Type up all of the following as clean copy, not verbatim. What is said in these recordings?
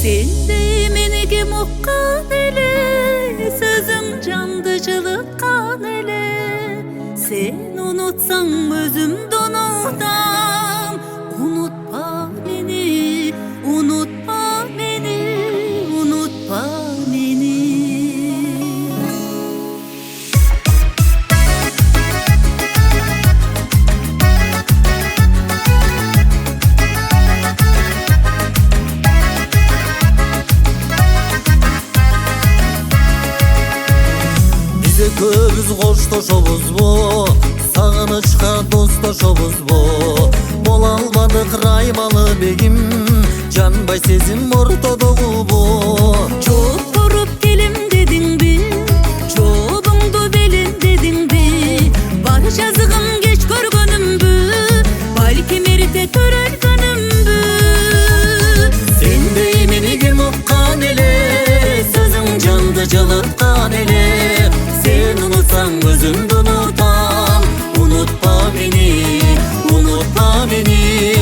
Sen de menige muhkan ele, sözüm candıcılıkkan ele. Sen unutsan özümden unutam. Unutma beni, unutma beni, unutma beni. Bize köbüz koştoşobuz bu, sağınışka dosttoşobuz bu. Bola almadık raymalı begim, canbay sezim ortodoğu bu. Çok korup gelim dedin bi, çoğumdu belin dedin bi. Var yazığım geç görgönüm bü, balki merite törelgönüm bü. Sen de menige muhkan ele, sözüm candıcılıkkan ele. Sen unutsan özümden unutam. Unutma beni, unutma beni,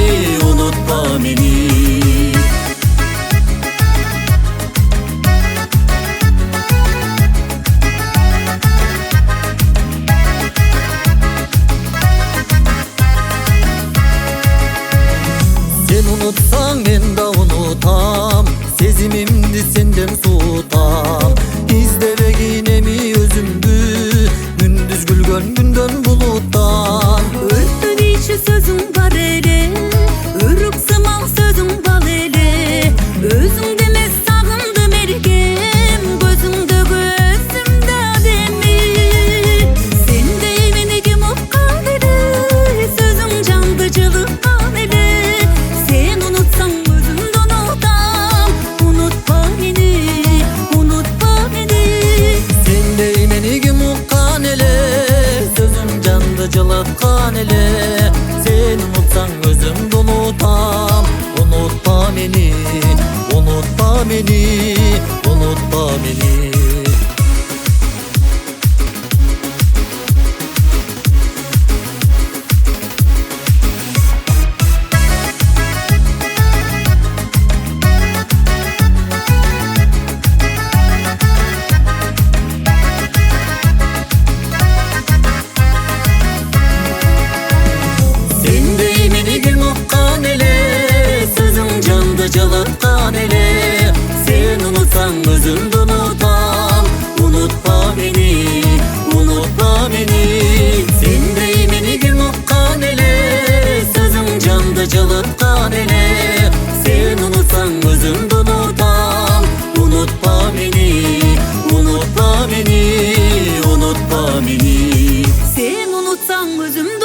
unutma beni. Sen unutsan ben de unutam, sezimimdi senden soğutam. İzlere ginemi özümdü, gündüz gülgön günden buluttan. Öldün içi sözüm var ele, örük sımal sözüm var ele. Özüm demez sağındım ergem, gözümde gözümde ademi. Sen de menige muhkan ele, sözüm candıcılıkkan ele. Sen unutsan özümden unutam. Unutma beni, unutma beni. Sen de menige muhkan ele, sözüm candıcılıkkan ele. Sen unutsan özümden unutam. Unutma beni, unutma beni, unutma beni. Sen de menige muhkan ele, sözüm candıcılıkkan ele. Sen unutsan özümden unutam. Unutma beni, unutma beni. Sen de menige muhkan ele, sözüm candıcılıkkan ele. Sen unutsan özümden unutam. Unutma beni, unutma beni, unutma beni. Sen unutsan özümden